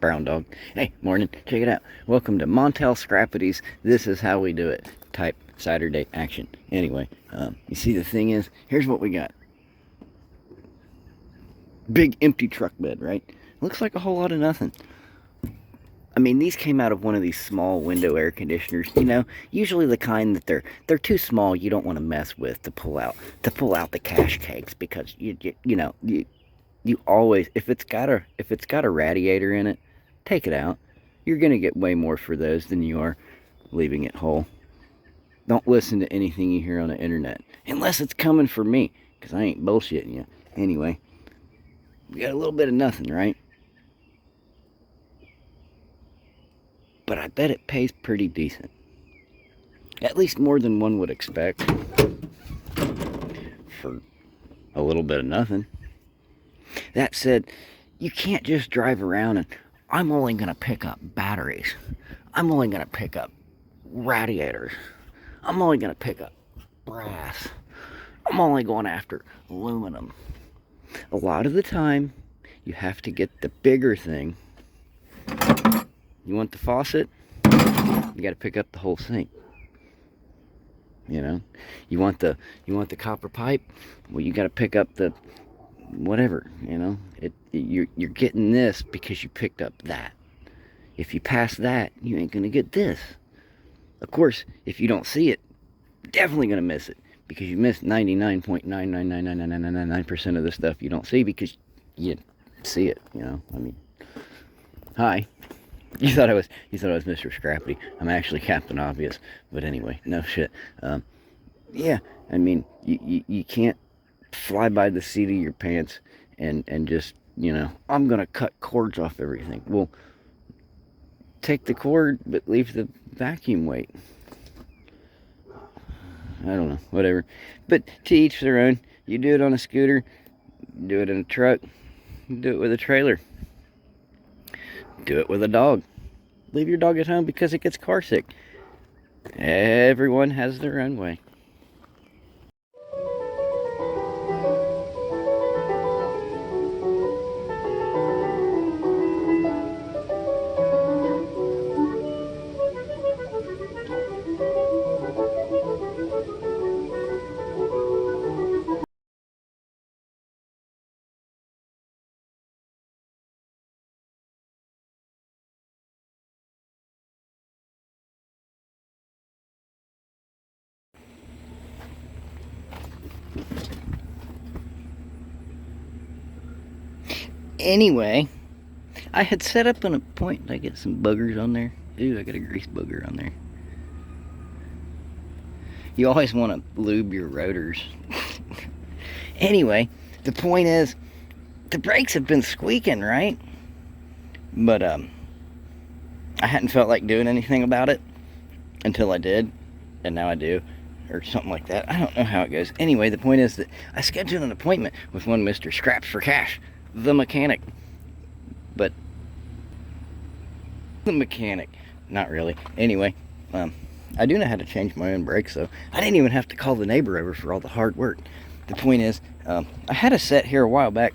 brown dog. Hey, morning. Check it out. Welcome to Montel Scrappities. This is how we do it. Type Saturday action. Anyway, you see the thing is, here's what we got. Big empty truck bed, right? Looks like a whole lot of nothing. I mean, these came out of one of these small window air conditioners, you know, usually the kind that they're too small, you don't want to mess with to pull out the cash cakes, because you always, if it's got a radiator in it, take it out. You're going to get way more for those than you are leaving it whole. Don't listen to anything you hear on the internet, unless it's coming from me, because I ain't bullshitting you. Anyway, we got a little bit of nothing, right? But I bet it pays pretty decent. At least more than one would expect for a little bit of nothing. That said, you can't just drive around and, I'm only going to pick up batteries. I'm only going to pick up radiators. I'm only going to pick up brass. I'm only going after aluminum. A lot of the time, you have to get the bigger thing. You want the faucet? You got to pick up the whole sink. You know, you want the copper pipe? Well, you got to pick up the whatever. You know, you're getting this because you picked up that. If you pass that, you ain't gonna get this. Of course, if you don't see it, definitely gonna miss it, because you missed 99.9999999% of the stuff you don't see because you see it. You know, I mean, hi. You thought I was Mr. Scrappy. I'm actually Captain Obvious. But anyway, no shit. Yeah, I mean, you can't fly by the seat of your pants and just, you know, I'm gonna cut cords off everything. Well, take the cord, but leave the vacuum weight. I don't know, whatever. But to each their own. You do it on a scooter, do it in a truck, do it with a trailer. Do it with a dog. Leave your dog at home because it gets car sick. Everyone has their own way. Anyway, I had set up an appointment. I get some boogers on there. Ooh, I got a grease booger on there. You always want to lube your rotors. Anyway, the point is, the brakes have been squeaking, right? But I hadn't felt like doing anything about it until I did, and now I do, or something like that. I don't know how it goes. Anyway, the point is that I scheduled an appointment with one Mr. Scraps for Cash, the mechanic. But the mechanic, not really. Anyway, I do know how to change my own brakes, so I didn't even have to call the neighbor over for all the hard work. The point is, I had a set here a while back.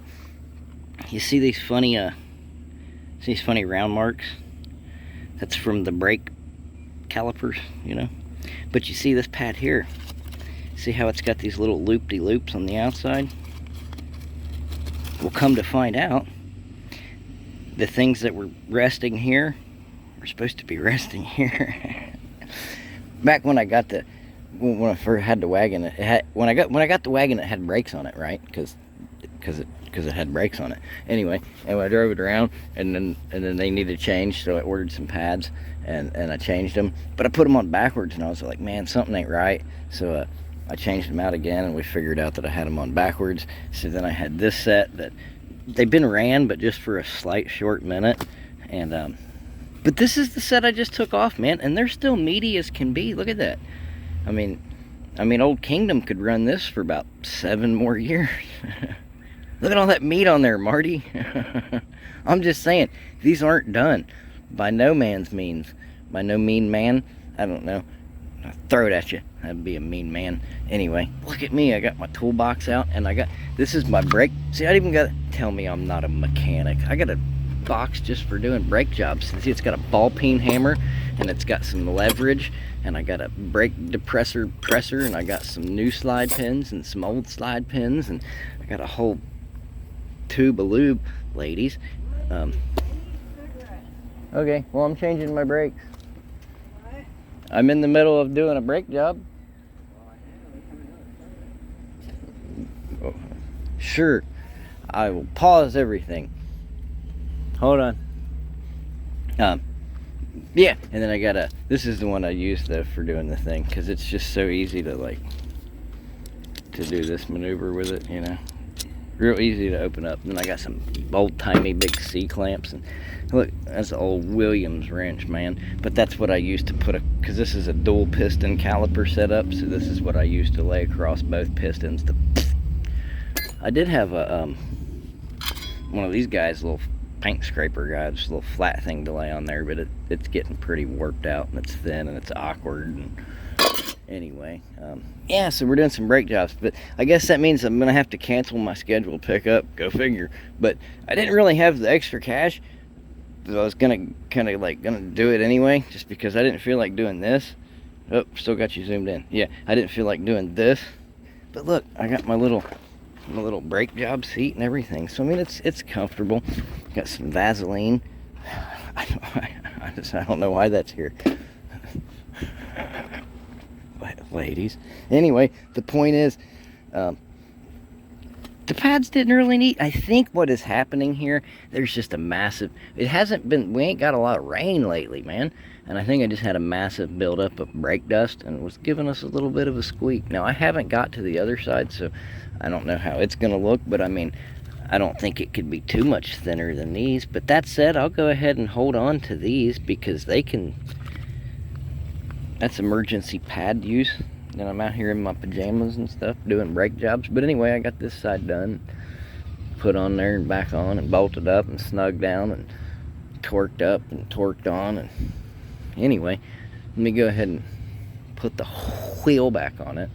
You see these funny round marks? That's from the brake calipers, you know. But you see this pad here? See how it's got these little loop-de-loops on the outside? Well, come to find out, the things that were resting here were supposed to be resting here. Back when I first had the wagon, when I got the wagon, it had brakes on it, right? Because it had brakes on it. Anyway, and I drove it around, and then they needed change, so I ordered some pads, and I changed them. But I put them on backwards, and I was like, man, something ain't right. So I changed them out again, and we figured out that I had them on backwards. So then I had this set that they've been ran, but just for a slight short minute. And but this is the set I just took off, man, and they're still meaty as can be. Look at that. I mean, Old Kingdom could run this for about 7 more years. Look at all that meat on there, Marty. I'm just saying, these aren't done. By no means. By no mean man. I don't know. I'll throw it at you. That'd be a mean man. Anyway, look at me. I got my toolbox out, and this is my brake. See, I even got to tell me I'm not a mechanic. I got a box just for doing brake jobs. See, it's got a ball peen hammer, and it's got some leverage, and I got a brake depressor presser, and I got some new slide pins and some old slide pins, and I got a whole tube of lube, ladies. Okay, well, I'm changing my brakes. I'm in the middle of doing a brake job. Oh, sure, I will pause everything. Hold on. Yeah, and then I got this is the one I use though for doing the thing, because it's just so easy to to do this maneuver with it, you know. Real easy to open up. And then I got some old-timey big C-clamps, and look, that's an old Williams wrench, man. But that's what I used to put because this is a dual piston caliper setup, so this is what I used to lay across both pistons. I did have a one of these guys, a little paint scraper guy, just a little flat thing to lay on there, but it's getting pretty warped out, and it's thin, and it's awkward, and anyway, yeah, so we're doing some brake jobs, but I guess that means I'm gonna have to cancel my scheduled pickup, go figure. But I didn't really have the extra cash, but I was gonna do it anyway, just because I didn't feel like doing this. Oh, still got you zoomed in. Yeah, I didn't feel like doing this, but look, I got my little brake job seat and everything, so I mean it's comfortable. Got some Vaseline. I don't know why that's here. Ladies. Anyway, the point is, the pads didn't really need. I think what is happening here, there's just a massive, we ain't got a lot of rain lately, man. And I think I just had a massive buildup of brake dust, and it was giving us a little bit of a squeak. Now, I haven't got to the other side, so I don't know how it's going to look, but I mean, I don't think it could be too much thinner than these. But that said, I'll go ahead and hold on to these, because that's emergency pad use. And I'm out here in my pajamas and stuff doing brake jobs. But anyway, I got this side done, put on there and back on, and bolted up and snugged down and torqued up and torqued on. And anyway, let me go ahead and put the wheel back on it.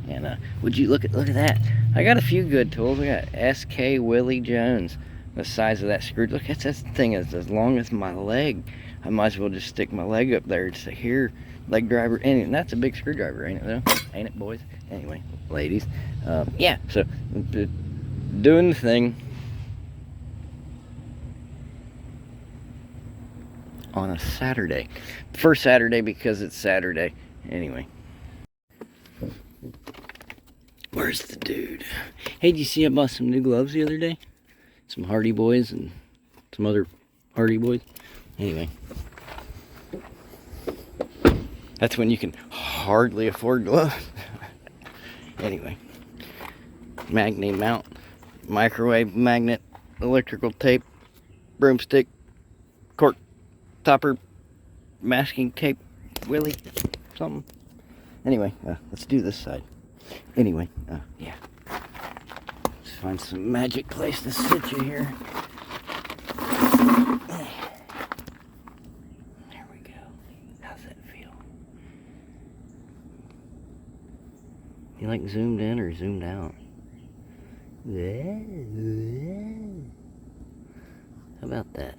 And would you look at that? I got a few good tools. I got SK Willie Jones, the size of that screw. Look, that thing is as long as my leg. I might as well just stick my leg up there and say, here, leg driver. And that's a big screwdriver, ain't it though? Ain't it, boys? Anyway, ladies. Yeah, so doing the thing on a Saturday. First Saturday because it's Saturday. Anyway. Where's the dude? Hey, did you see I bought some new gloves the other day? Some Hardy Boys and some other Hardy Boys. Anyway. That's when you can hardly afford gloves. Anyway. Magnet mount. Microwave magnet. Electrical tape. Broomstick. Cork. Topper. Masking tape. Willie. Something. Anyway, let's do this side. Anyway, yeah. Let's find some magic place to sit you here. There we go. How's that feel? You like zoomed in or zoomed out? How about that?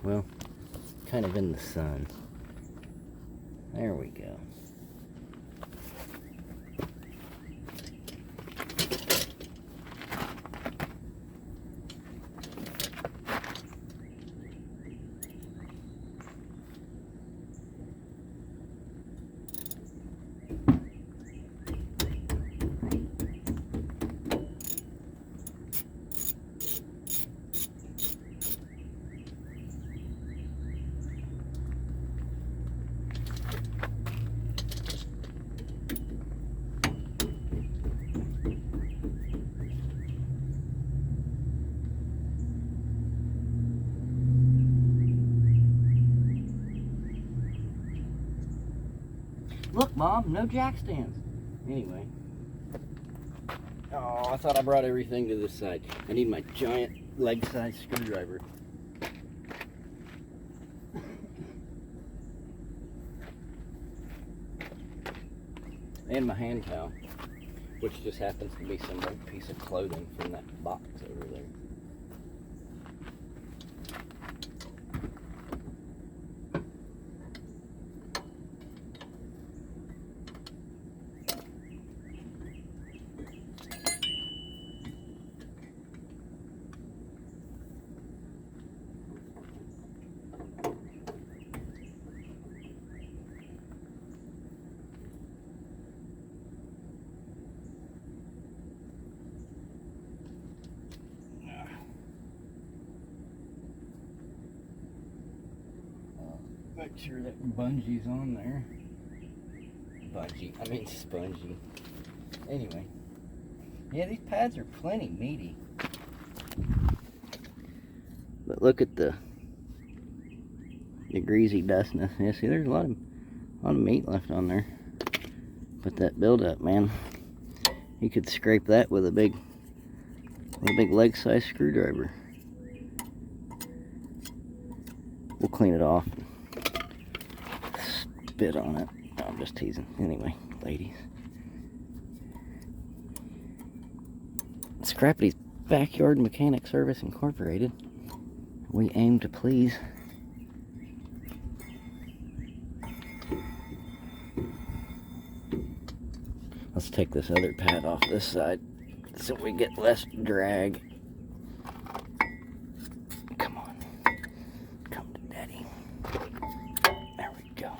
Well, kind of in the sun. There we go. Look, Mom, no jack stands. Anyway. Oh, I thought I brought everything to this side. I need my giant leg-size screwdriver. And my hand towel, which just happens to be some old piece of clothing from that box over there. Make sure that bungee's on there. Spongy. Anyway. Yeah, these pads are plenty meaty. But look at the greasy dustness. Yeah, see, there's a lot of meat left on there. But that buildup, man, you could scrape that with a big leg-size screwdriver. We'll clean it off. Spit on it. No, I'm just teasing. Anyway, ladies. Scrappy's Backyard Mechanic Service Incorporated. We aim to please. Let's take this other pad off this side so we get less drag. Come on. Come to daddy. There we go.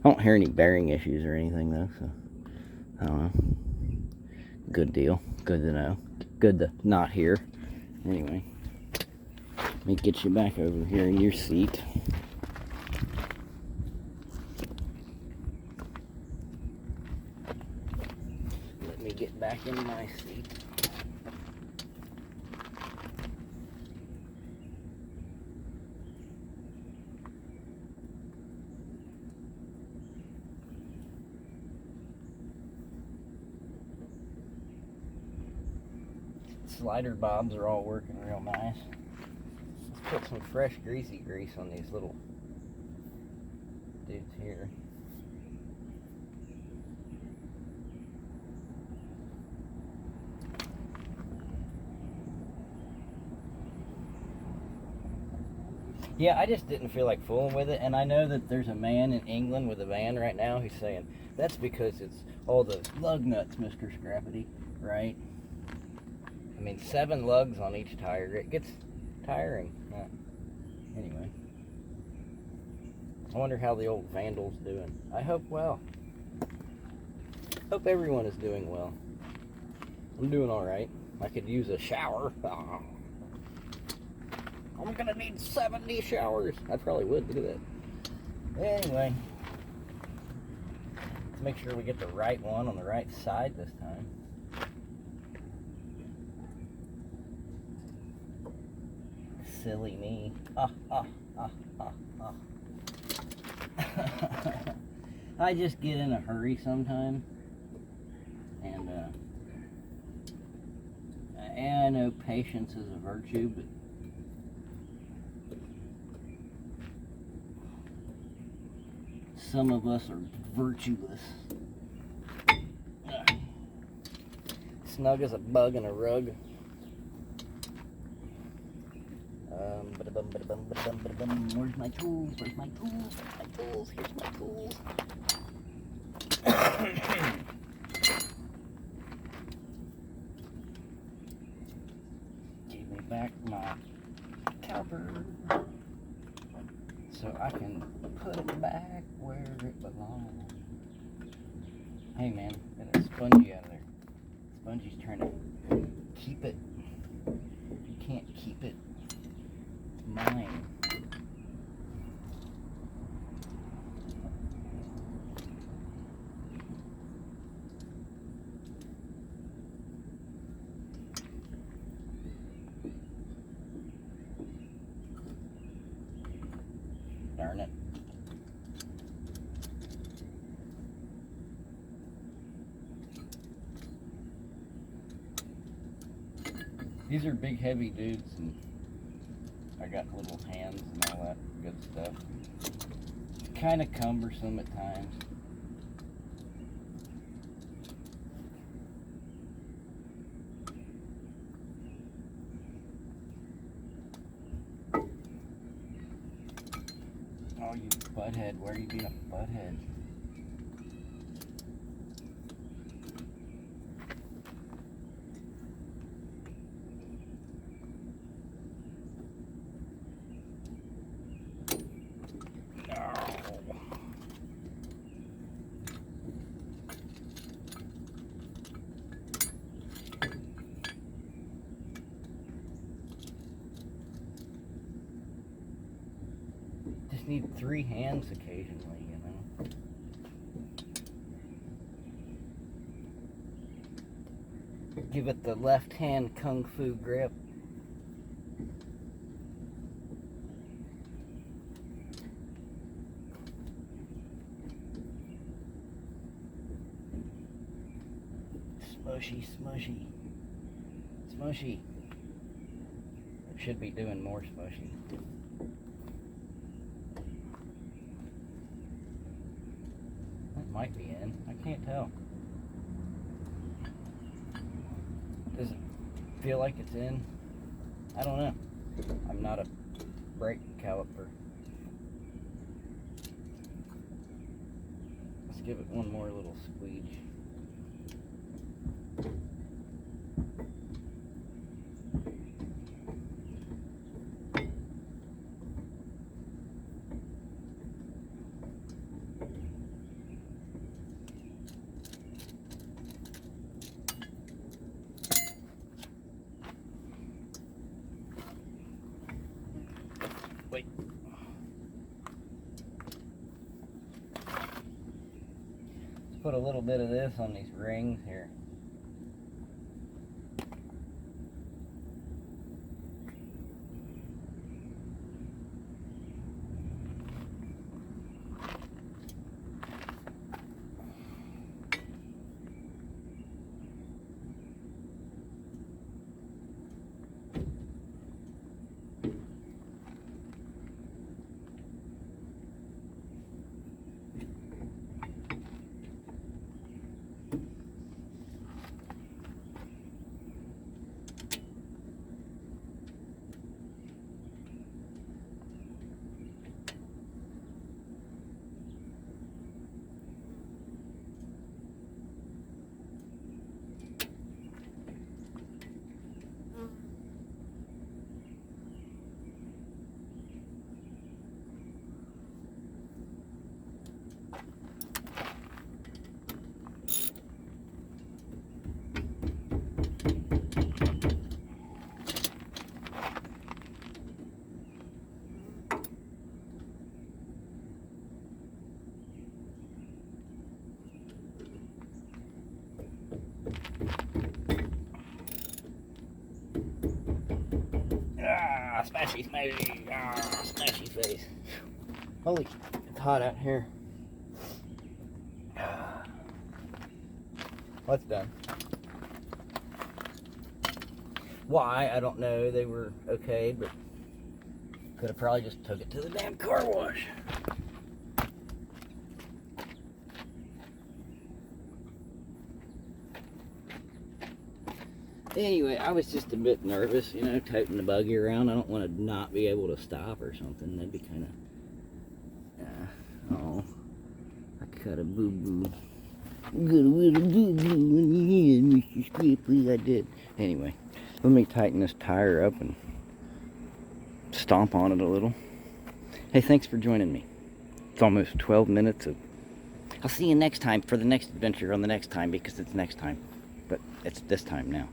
I don't hear any bearing issues or anything though, so I don't know. Good deal. Good to know. Good to not hear. Anyway, let me get you back over here in your seat. Let me get back in my seat. Slider bobs are all working real nice. Let's put some fresh greasy grease on these little dudes here. Yeah, I just didn't feel like fooling with it, and I know that there's a man in England with a van right now who's saying that's because it's all the lug nuts, Mr. Scrappity, right? I mean, 7 lugs on each tire. It gets tiring. Anyway. I wonder how the old Vandal's doing. I hope well. Hope everyone is doing well. I'm doing alright. I could use a shower. I'm gonna need 70 showers. I probably would do that. Anyway. Let's make sure we get the right one on the right side this time. Silly me. I just get in a hurry sometimes. And I know patience is a virtue, but some of us are virtueless. Snug as a bug in a rug. Where's my tools? Where's my tools? My tools. Here's my tools. Give me back my caliper so I can put it back where it belongs. Hey man, get a spongy out of there. Spongy's trying to keep it. You can't keep it. Mine. Darn it. These are big heavy dudes and I got little hands and all that good stuff. It's kind of cumbersome at times. Oh, you butthead. Why are you being a butthead? just need 3 hands occasionally, you know. Give it the left hand kung fu grip. Smushy, smushy, smushy. It should be doing more smushy. That might be in. I can't tell. Does it feel like it's in? I don't know. I'm not a brake caliper. Let's give it one more little squeege. Wait. Let's put a little bit of this on these rings here. Smashy, smashy, smashy face. Holy, it's hot out here. What's done? Why? I don't know. They were okay, but could have probably just took it to the damn car wash. Anyway, I was just a bit nervous, you know, toting the buggy around. I don't want to not be able to stop or something. That'd be kind of, oh, I cut a boo-boo. Got a little boo-boo in the head, Mr. Scrippley. I did. Anyway, let me tighten this tire up and stomp on it a little. Hey, thanks for joining me. It's almost 12 minutes of... I'll see you next time for the next adventure on the next time, because it's next time. But it's this time now.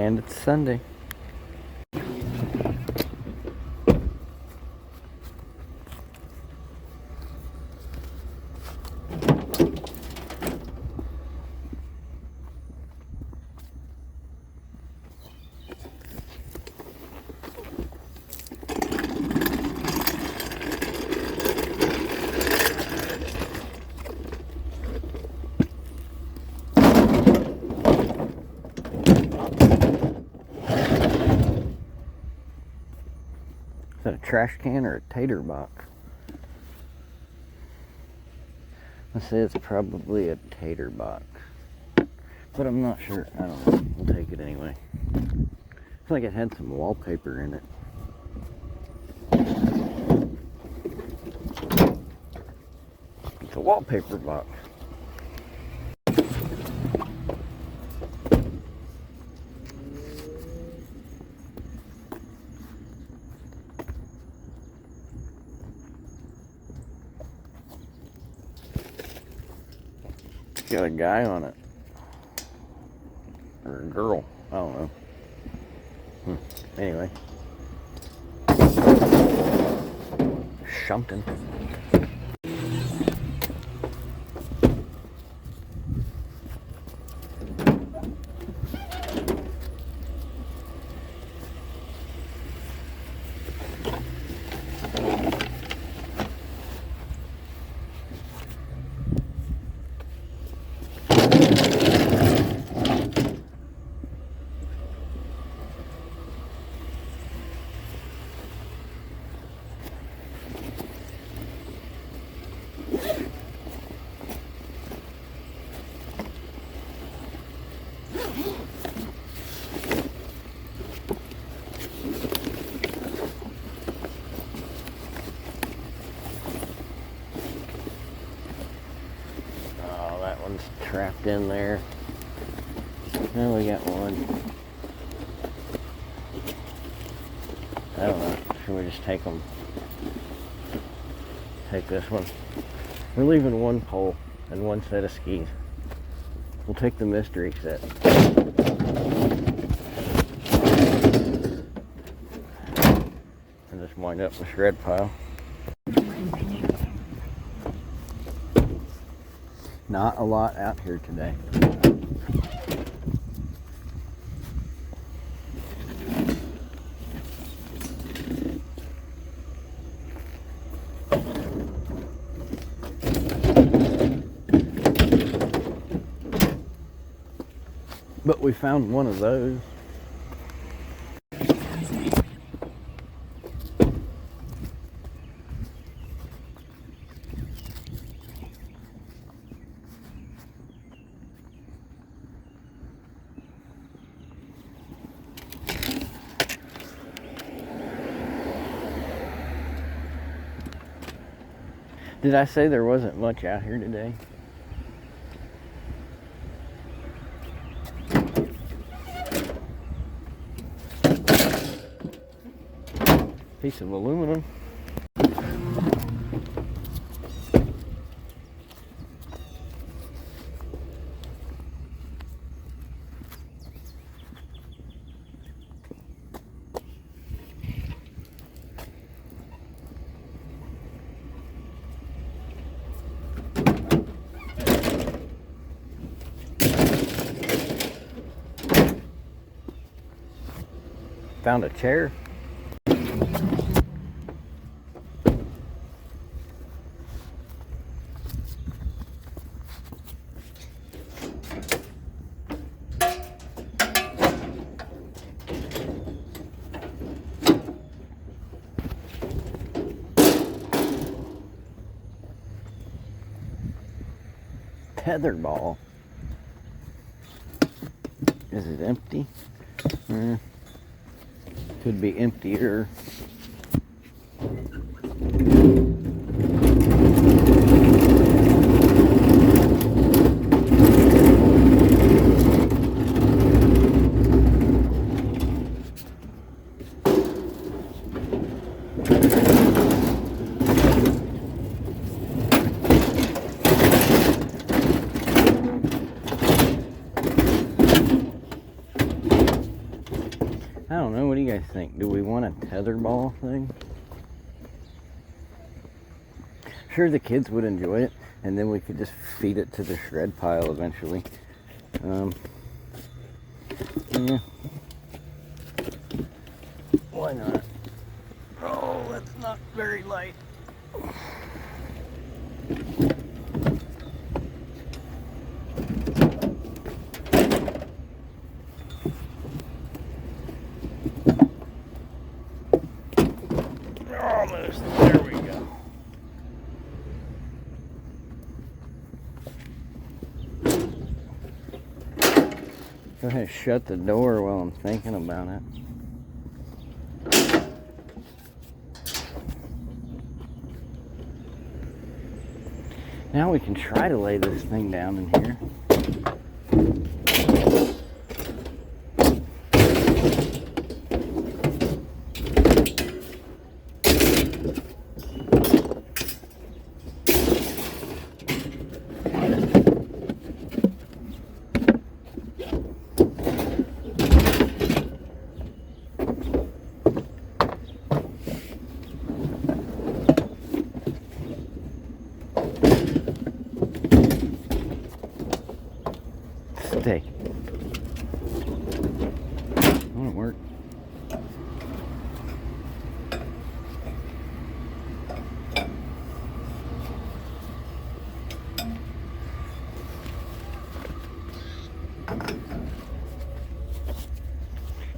And it's Sunday. Is that a trash can or a tater box? Let's say it's probably a tater box, but I'm not sure. I don't know. We'll take it anyway. Looks like it had some wallpaper in it. It's a wallpaper box. Got a guy on it. Or a girl. I don't know. Anyway. Something. Trapped in there. Now we got one. I don't know. Should we just take them? Take this one. We're leaving one pole and one set of skis. We'll take the mystery set. And just wind up the shred pile. Not a lot out here today. But we found one of those. Did I say there wasn't much out here today? Piece of aluminum. Found a chair. Tetherball. Is it empty? Could be emptier. guys think? Do we want a tetherball thing? Sure, the kids would enjoy it, and then we could just feed it to the shred pile eventually. Yeah. Why not? Oh, that's not very light. Almost. There we go. Go ahead and shut the door while I'm thinking about it. Now we can try to lay this thing down in here. Stay. Won't work.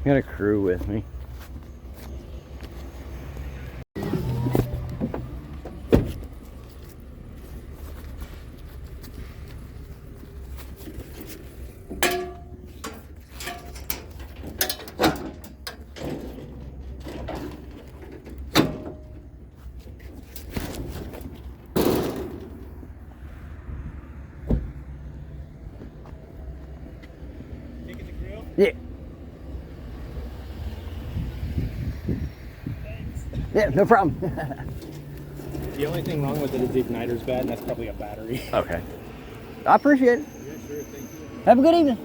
Got a crew with me. Yeah. Yeah, no problem. The only thing wrong with it is the igniter's bad, and that's probably a battery. Okay. I appreciate it. Yeah, sure, thank you. Have a good evening.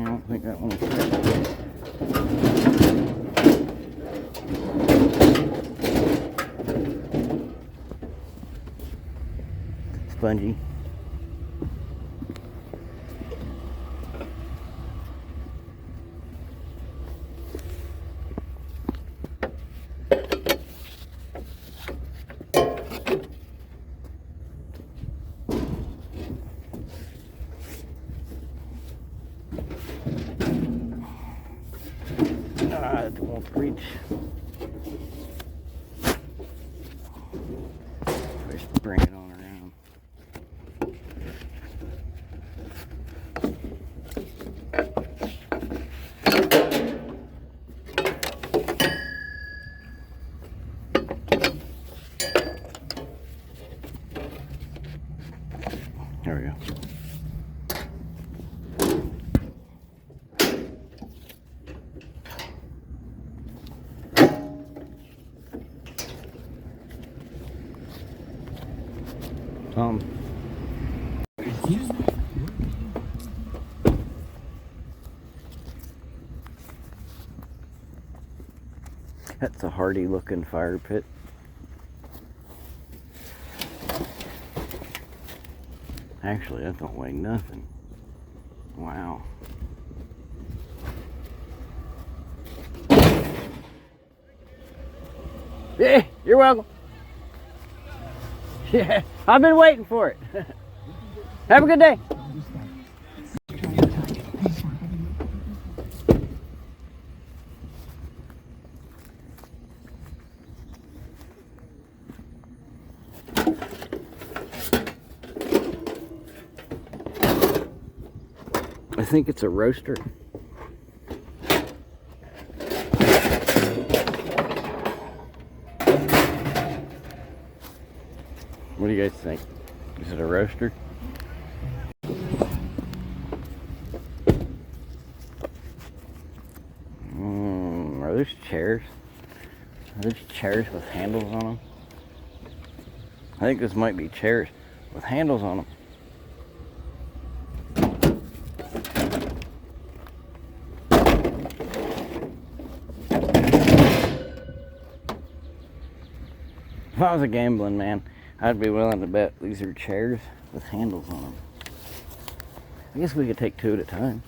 I think that one will fit. Spongy. It won't reach. Just bring it on around. There we go. That's a hardy looking fire pit. Actually, that don't weigh nothing. Wow. Yeah, you're welcome. Yeah, I've been waiting for it. Have a good day. I think it's a roaster. What do you guys think? Is it a roaster? Are those chairs? Are those chairs with handles on them? I think this might be chairs with handles on them. If I was a gambling man, I'd be willing to bet these are chairs with handles on them. I guess we could take two at a time.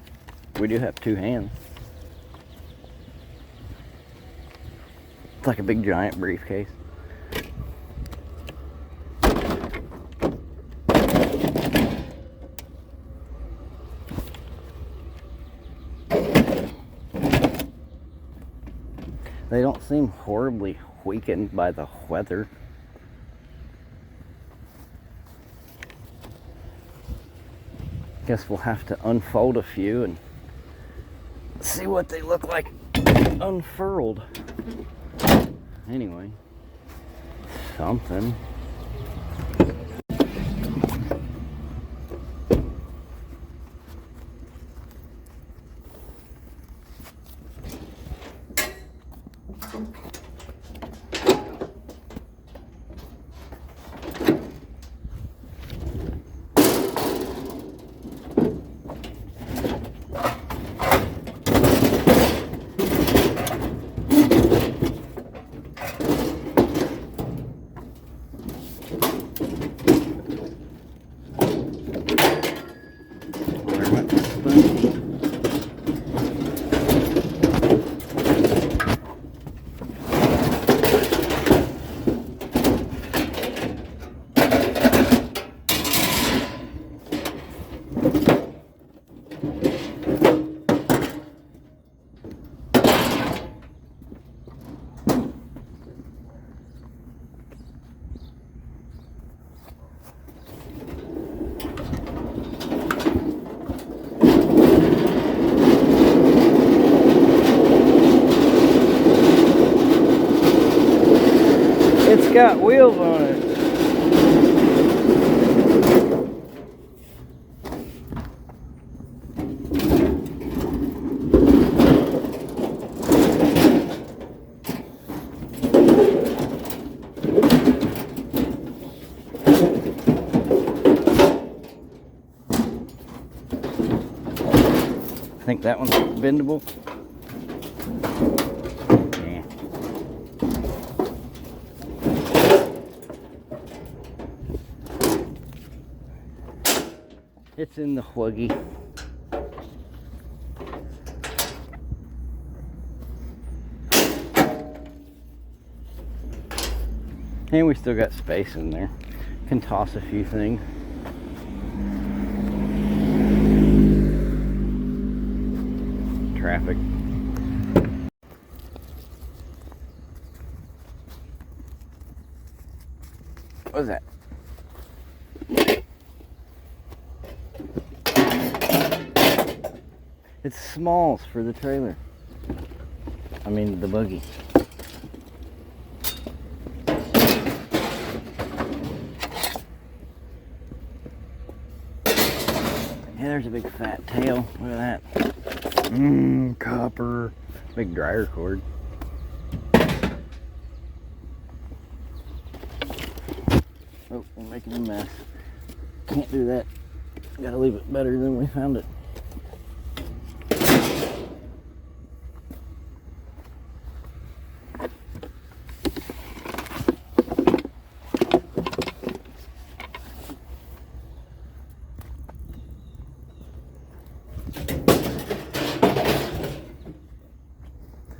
We do have two hands. It's like a big giant briefcase. They don't seem horribly weakened by the weather. Guess we'll have to unfold a few and see what they look like unfurled. Anyway, something. It's got wheels on it. I think that one's bendable. It's in the wuggy. And we still got space in there. Can toss a few things. Traffic. What was that? It's smalls for the trailer. I mean the buggy. Yeah, there's a big fat tail. Look at that. Copper. Big dryer cord. Oh, we're making a mess. Can't do that. Gotta leave it better than we found it.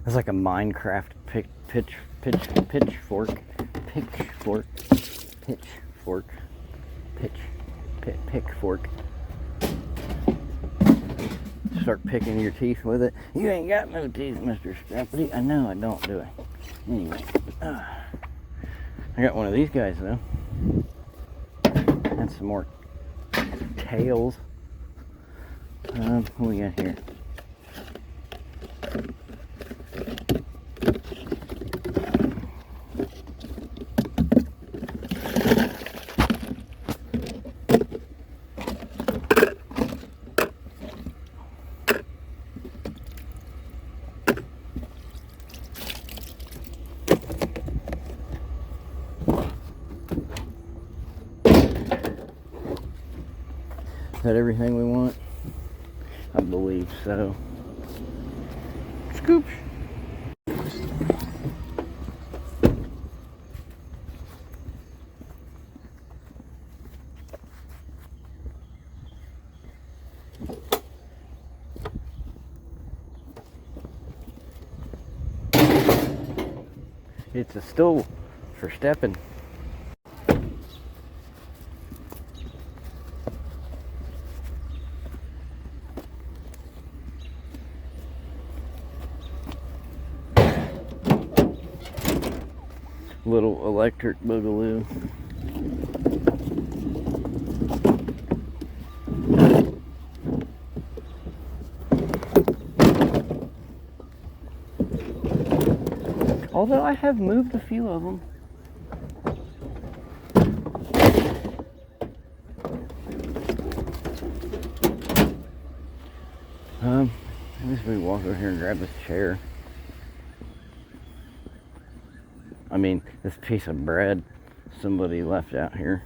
It's like a Minecraft pitchfork. Start picking your teeth with it. You ain't got no teeth, Mr. Scrappity. I know I don't, do I? Anyway, I got one of these guys though. And some more tails. What we got here? that everything we want? I believe so. Scoop. It's a stool for stepping. Little electric boogaloo. Although I have moved a few of them. I guess we walk over here and grab this chair. I mean, this piece of bread somebody left out here.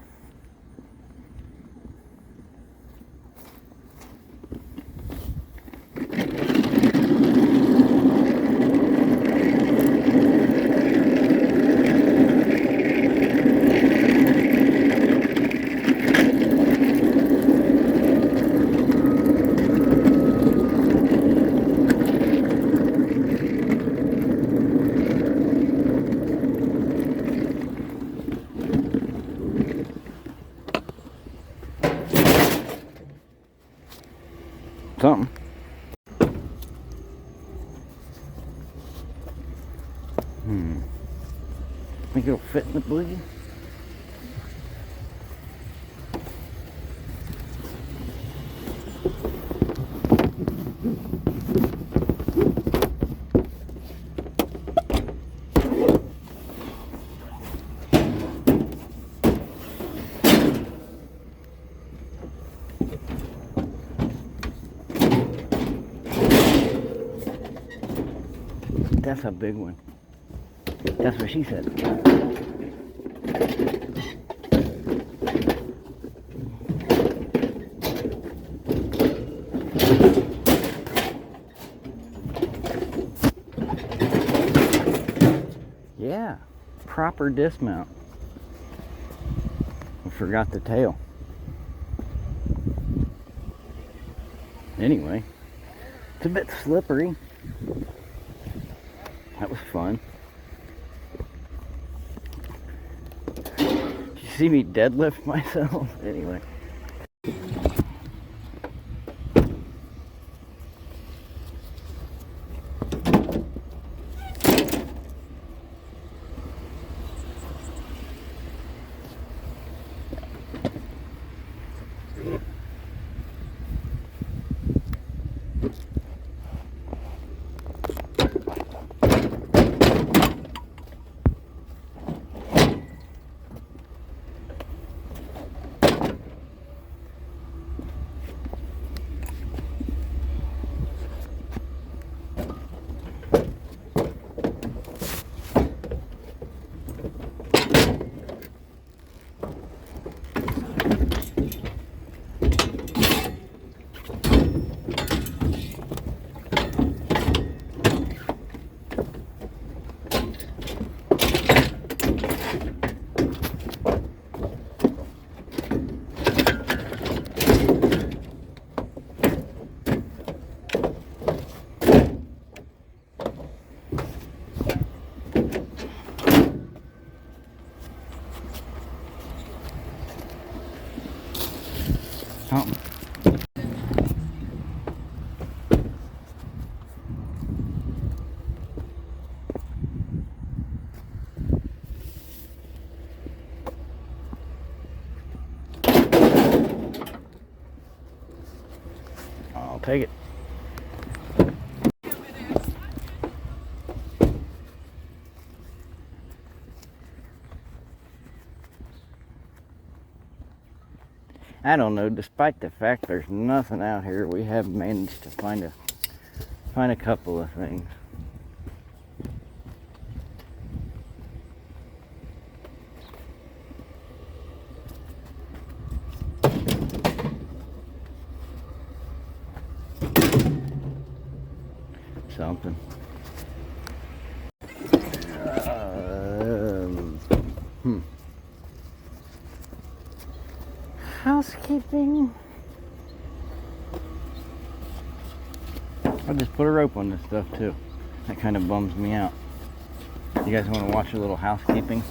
Something. Think it'll fit in the boogie? That's a big one. That's what she said. Yeah, proper dismount. I forgot the tail. Anyway, it's a bit slippery. That was fun. Did you see me deadlift myself? Anyway. Something. I'll take it. I don't know, despite the fact there's nothing out here, we have managed to find a couple of things. something. Housekeeping. I'll just put a rope on this stuff too. That kind of bums me out. You guys want to watch a little housekeeping?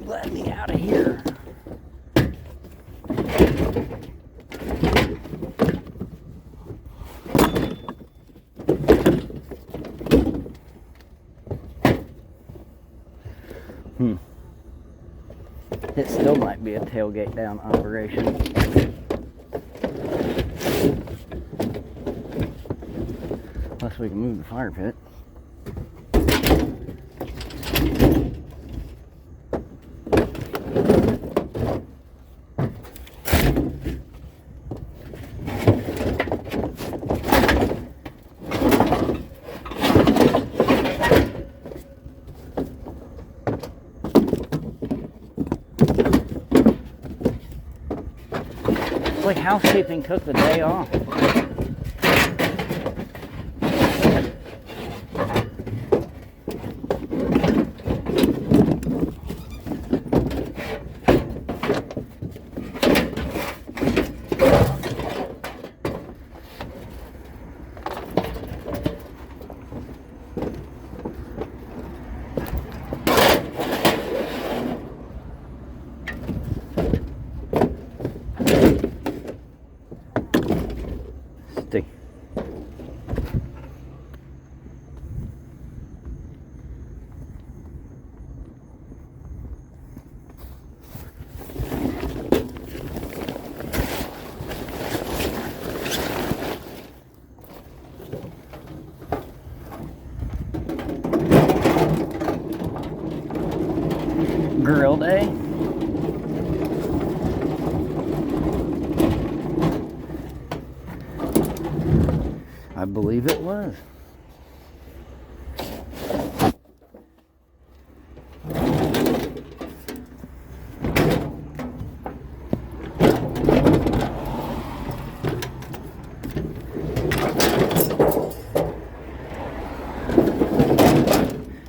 Let me out of here. It still might be a tailgate down operation. Unless we can move the fire pit. It's like housekeeping took the day off. Stay. Grill day. I believe it was.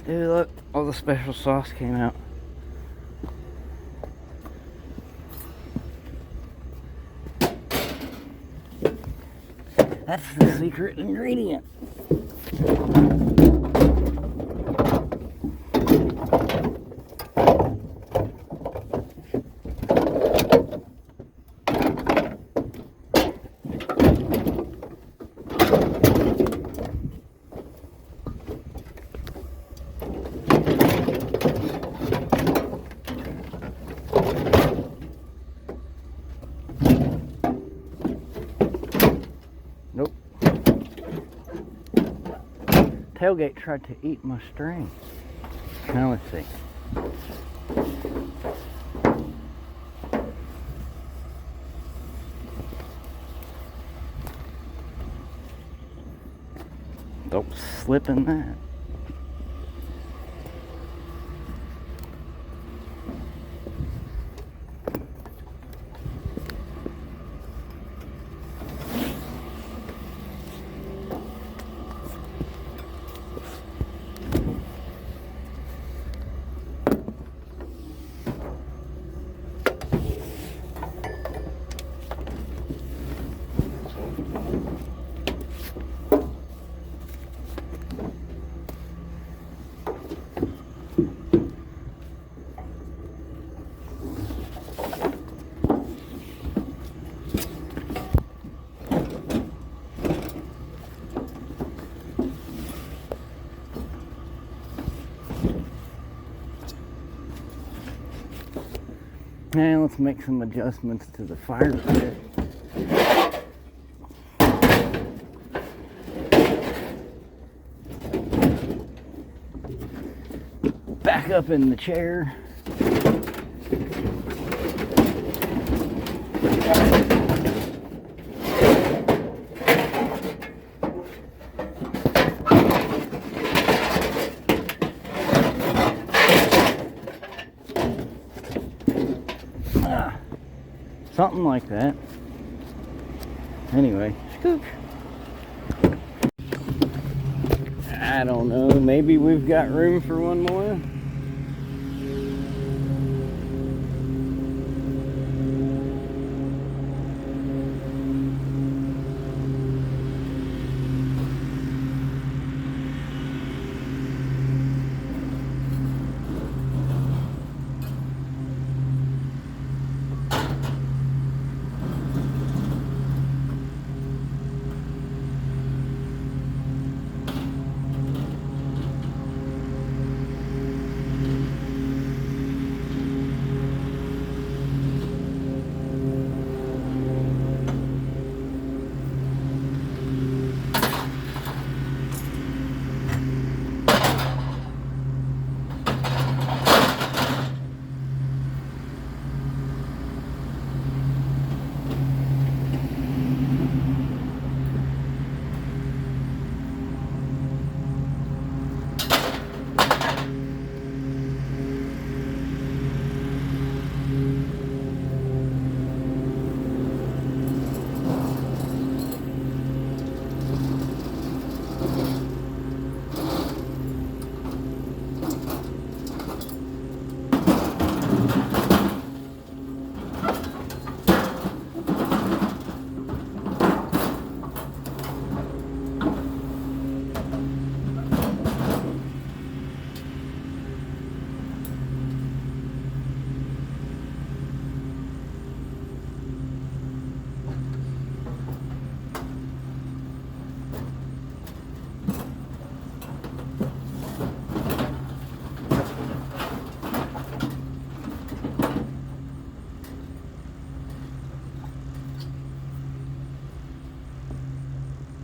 Dude, look, all the special sauce came out. That's the secret ingredient. Nope. Tailgate tried to eat my string. Now let's see. Don't slip in that. Now let's make some adjustments to the fire pit. Back up in the chair. Something like that. Anyway, scoop. I don't know, maybe we've got room for one more.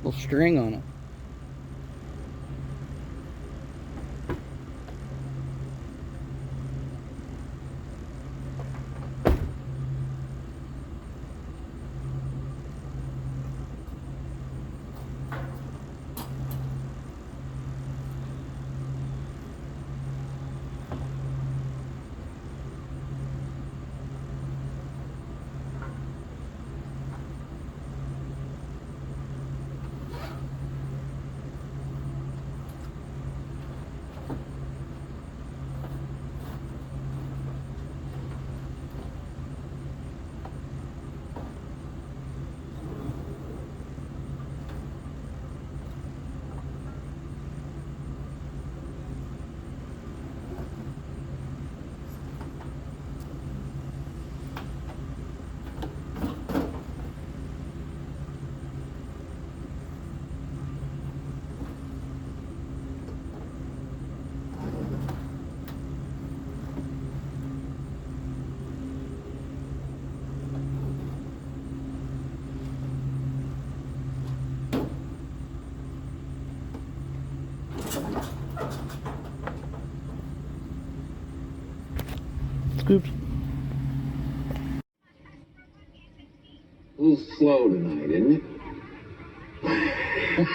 Little string on it. Scoops. A little slow tonight, isn't it?